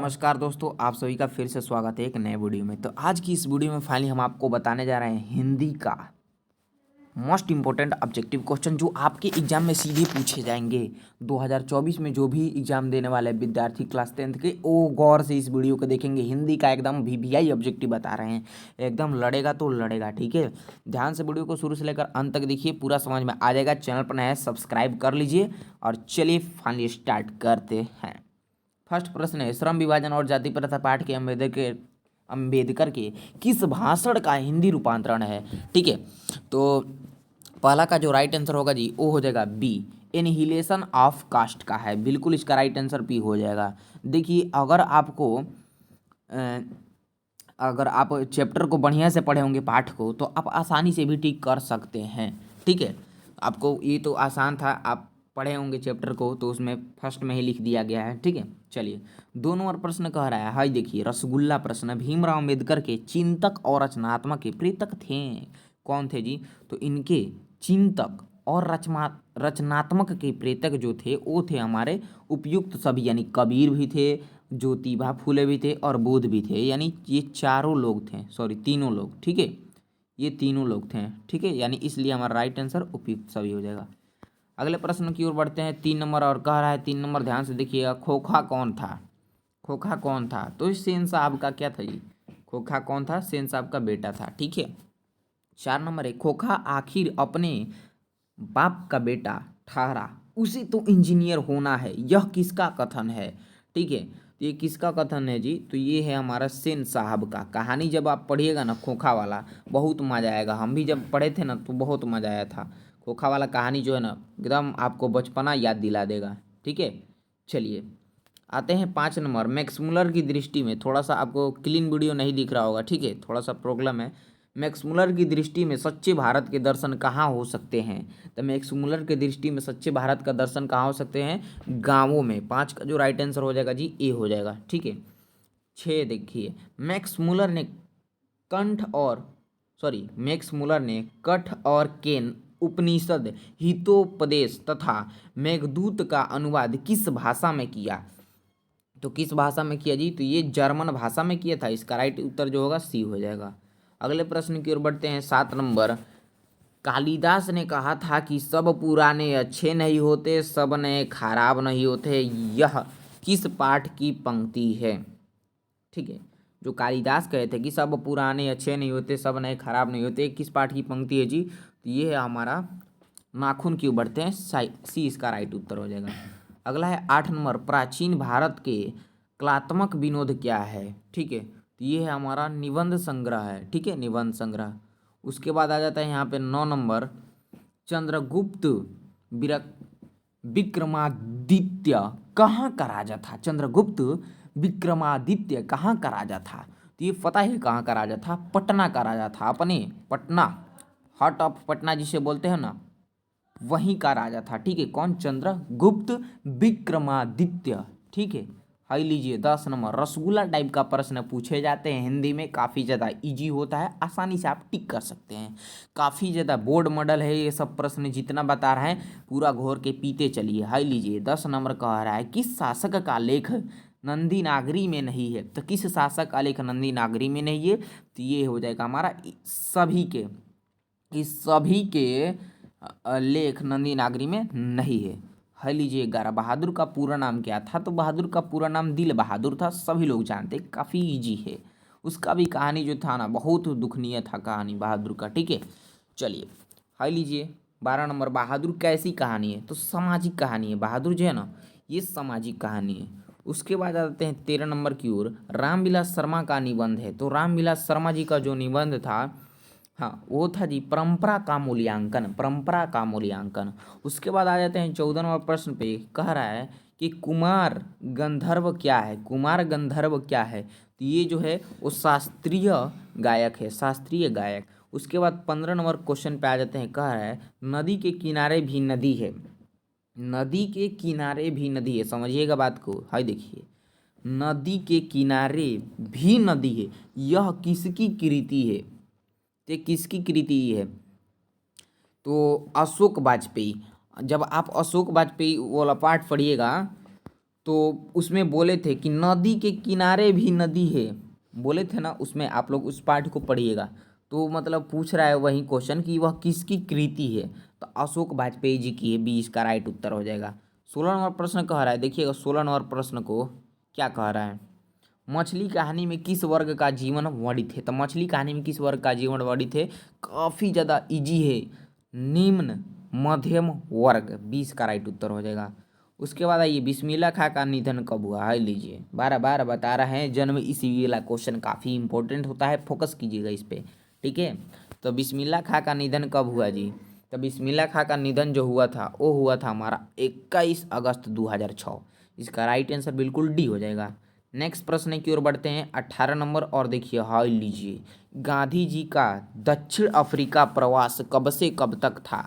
नमस्कार दोस्तों, आप सभी का फिर से स्वागत है एक नए वीडियो में। तो आज की इस वीडियो में फाइनली हम आपको बताने जा रहे हैं हिंदी का मोस्ट इम्पोर्टेंट ऑब्जेक्टिव क्वेश्चन जो आपके एग्जाम में सीधे पूछे जाएंगे। 2024 में जो भी एग्जाम देने वाले विद्यार्थी क्लास 10th के, वो गौर से इस वीडियो को देखेंगे। हिंदी का एकदम वीवीआई ऑब्जेक्टिव बता रहे हैं, एकदम लड़ेगा तो लड़ेगा। ठीक है, ध्यान से वीडियो को शुरू से लेकर अंत तक देखिए, पूरा समझ में आ जाएगा। चैनल पर नया है सब्सक्राइब कर लीजिए और चलिए फाइनली स्टार्ट करते हैं। फर्स्ट प्रश्न है, श्रम विभाजन और जाति प्रथा पाठ के अंबेडकर के किस भाषण का हिंदी रूपांतरण है। ठीक है, तो पहला का जो राइट आंसर होगा जी, वो हो जाएगा बी, एनहिलेशन ऑफ कास्ट का है। बिल्कुल इसका राइट आंसर बी हो जाएगा। देखिए, अगर आप चैप्टर को बढ़िया से पढ़े होंगे, पाठ को, तो आप आसानी से भी टिक कर सकते हैं। ठीक है, आपको ये तो आसान था, आप पढ़े होंगे चैप्टर को, तो उसमें फर्स्ट में ही लिख दिया गया है। ठीक है, चलिए 2 नंबर प्रश्न कह रहा है, हाई देखिए, रसगुल्ला प्रश्न, भीमराव अम्बेडकर के चिंतक और रचनात्मक के प्रेरक थे। कौन थे जी? तो इनके चिंतक और रचनात्मक के प्रेरक जो थे, वो थे हमारे उपयुक्त सभी, यानी कबीर भी थे, ज्योतिबा फूले भी थे और बुद्ध भी थे। यानी ये चारों लोग थे, सॉरी तीनों लोग। ठीक है, ये तीनों लोग थे। ठीक है, यानी इसलिए हमारा राइट आंसर उपयुक्त सभी हो जाएगा। अगले प्रश्न की ओर बढ़ते हैं, 3 नंबर, और कह रहा है 3 नंबर, ध्यान से देखिएगा, खोखा कौन था? खोखा कौन था? तो इस सेन साहब का क्या था जी? खोखा कौन था? सेन साहब का बेटा था। ठीक है, 4 नंबर है, खोखा आखिर अपने बाप का बेटा ठहरा, उसे तो इंजीनियर होना है, यह किसका कथन है? ठीक है, तो ये किसका कथन है जी? तो ये है हमारा सेन साहब का। कहानी जब आप पढ़िएगा ना खोखा वाला, बहुत मज़ा आएगा। हम भी जब पढ़े थे ना तो बहुत मज़ा आया था। खोखा वाला कहानी जो है ना, एकदम आपको बचपना याद दिला देगा। ठीक है, चलिए आते हैं 5 नंबर, मैक्स मुलर की दृष्टि में, थोड़ा सा आपको क्लीन वीडियो नहीं दिख रहा होगा। ठीक है, थोड़ा सा प्रॉब्लम है। मैक्स मुलर की दृष्टि में सच्चे भारत के दर्शन कहाँ हो सकते हैं? तो मैक्स मुलर की दृष्टि में सच्चे भारत का दर्शन कहाँ हो सकते हैं? गांवों में। 5 का जो राइट आंसर हो जाएगा जी, ए हो जाएगा। ठीक है, 6 देखिए, मैक्स मुलर ने कठ और केन उपनिषद, हितोपदेश तथा मेघदूत का अनुवाद किस भाषा में किया? तो किस भाषा में किया जी? तो ये जर्मन भाषा में किया था। इसका राइट उत्तर जो होगा सी हो जाएगा। अगले प्रश्न की ओर बढ़ते हैं, 7 नंबर, कालिदास ने कहा था कि सब पुराने अच्छे नहीं होते, सब नए खराब नहीं होते। यह किस पाठ की पंक्ति है? ठीक है, जो कालिदास कहे थे कि सब पुराने अच्छे नहीं होते, सब नए खराब नहीं होते, किस पाठ की पंक्ति है जी? तो ये है हमारा नाखून की बढ़ते हैं, सी इसका राइट उत्तर हो जाएगा। अगला है 8 नंबर, प्राचीन भारत के कलात्मक विनोद क्या है? ठीक है, तो ये है हमारा निबंध संग्रह है। ठीक है, निबंध संग्रह। उसके बाद आ जाता है यहाँ पे 9 नंबर, चंद्रगुप्त विक्रमादित्य कहाँ का राजा था? चंद्रगुप्त विक्रमादित्य कहाँ का राजा था? तो ये पता है कहाँ का राजा था? पटना का राजा था। अपने पटना, हार्ट ऑफ पटना जिसे बोलते हैं ना, वहीं का राजा था। ठीक है, कौन? चंद्रगुप्त विक्रमादित्य। ठीक है, हाई लीजिए 10 नंबर, रसगुल्ला टाइप का प्रश्न पूछे जाते हैं हिंदी में, काफ़ी ज़्यादा इजी होता है, आसानी से आप टिक कर सकते हैं। काफ़ी ज़्यादा बोर्ड मॉडल है ये सब प्रश्न, जितना बता रहे हैं पूरा घोर के पीते चलिए। हाई लीजिए 10 नंबर कह रहा है, किस शासक का लेख नंदी नागरी में नहीं है? तो किस शासक का लेख नंदी नागरी में नहीं है? तो ये हो जाएगा हमारा इस सभी के लेख नंदी नागरी में नहीं है। है लीजिए 11, बहादुर का पूरा नाम क्या था? तो बहादुर का पूरा नाम दिल बहादुर था, सभी लोग जानते हैं, काफ़ी इजी है। उसका भी कहानी जो था ना, बहुत दुखनीय था कहानी बहादुर का। ठीक है, चलिए है लीजिए 12 नंबर, बहादुर कैसी कहानी है? तो सामाजिक कहानी है। बहादुर जो है ना, ये सामाजिक कहानी है। उसके बाद आते हैं 13 नंबर की ओर, रामविलास शर्मा का निबंध है। तो रामविलास शर्मा जी का जो निबंध था, हाँ, वो था जी परंपरा का मूल्यांकन, परंपरा का मूल्यांकन। उसके बाद आ जाते हैं 14 नंबर प्रश्न पे, कह रहा है कि कुमार गंधर्व क्या है? कुमार गंधर्व क्या है? तो ये जो है वो शास्त्रीय गायक है, शास्त्रीय गायक। उसके बाद 15 नंबर क्वेश्चन पे आ जाते हैं, कह रहा है नदी के किनारे भी नदी है, नदी के किनारे भी नदी है। समझिएगा बात को, हाय देखिए, नदी के किनारे भी नदी है, यह किसकी कृति है? ये किसकी कृति है? तो अशोक वाजपेयी। जब आप अशोक वाजपेयी वाला पार्ट पढ़िएगा तो उसमें बोले थे कि नदी के किनारे भी नदी है, बोले थे ना, उसमें आप लोग उस पाठ को पढ़िएगा। तो मतलब पूछ रहा है वही क्वेश्चन कि वह किसकी कृति है, तो अशोक वाजपेयी जी की है, 20 का राइट उत्तर हो जाएगा। 16 नंबर प्रश्न कह रहा है, देखिएगा 16 नंबर प्रश्न को क्या कह रहा है। मछली कहानी में किस वर्ग का जीवन वर्णित है, तो मछली कहानी में किस वर्ग का जीवन वर्णित है, काफ़ी ज़्यादा इजी है, निम्न मध्यम वर्ग, 20 का राइट उत्तर हो जाएगा। उसके बाद आइए, बिस्मिल्लाह खां का निधन कब हुआ, हाय लीजिए, बार बार बता रहे हैं, जन्म ईस्वी वाला क्वेश्चन काफ़ी इंपॉर्टेंट होता है, फोकस कीजिएगा इस पर, ठीक है। तो बिस्मिल्लाह खां का निधन कब हुआ जी, तो बिस्मिल्लाह खां का निधन जो हुआ था वो हुआ था हमारा 21 अगस्त 2006। इसका राइट आंसर बिल्कुल डी हो जाएगा। नेक्स्ट प्रश्न की ओर बढ़ते हैं, 18 नंबर, और देखिए हाय लीजिए, गांधी जी का दक्षिण अफ्रीका प्रवास कब से कब तक था,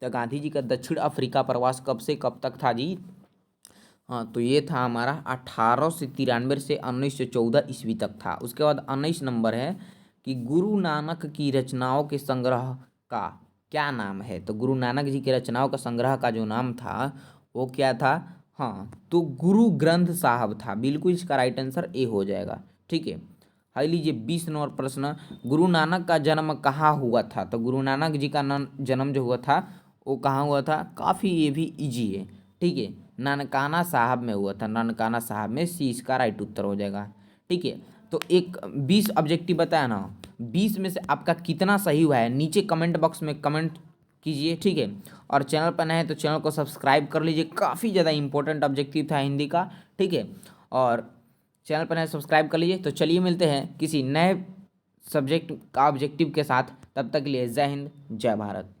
तो गांधी जी का दक्षिण अफ्रीका प्रवास कब से कब तक था जी, हाँ तो ये था हमारा 1893 से 1914 ईस्वी तक था। उसके बाद 19 नंबर है कि गुरु नानक की रचनाओं के संग्रह का क्या नाम है, तो गुरु नानक जी की रचनाओं का संग्रह का जो नाम था वो क्या था, हाँ तो गुरु ग्रंथ साहब था, बिल्कुल इसका राइट आंसर ए हो जाएगा, ठीक है। हाई लीजिए 20 नंबर प्रश्न, गुरु नानक का जन्म कहाँ हुआ था, तो गुरु नानक जी का जन्म जो हुआ था वो कहाँ हुआ था, काफ़ी ये भी इजी है, ठीक है, ननकाना साहब में हुआ था, ननकाना साहब में, सी इसका राइट उत्तर हो जाएगा, ठीक है। तो एक 20 ऑब्जेक्टिव बताया ना, 20 में से आपका कितना सही हुआ है नीचे कमेंट बॉक्स में कमेंट कीजिए, ठीक है। और चैनल पर नए हैं तो चैनल को सब्सक्राइब कर लीजिए, काफ़ी ज़्यादा इंपॉर्टेंट ऑब्जेक्टिव था हिंदी का, ठीक है। और चैनल पर नए सब्सक्राइब कर लीजिए। तो चलिए मिलते हैं किसी नए सब्जेक्ट का ऑब्जेक्टिव के साथ, तब तक के लिए जय हिंद जय भारत।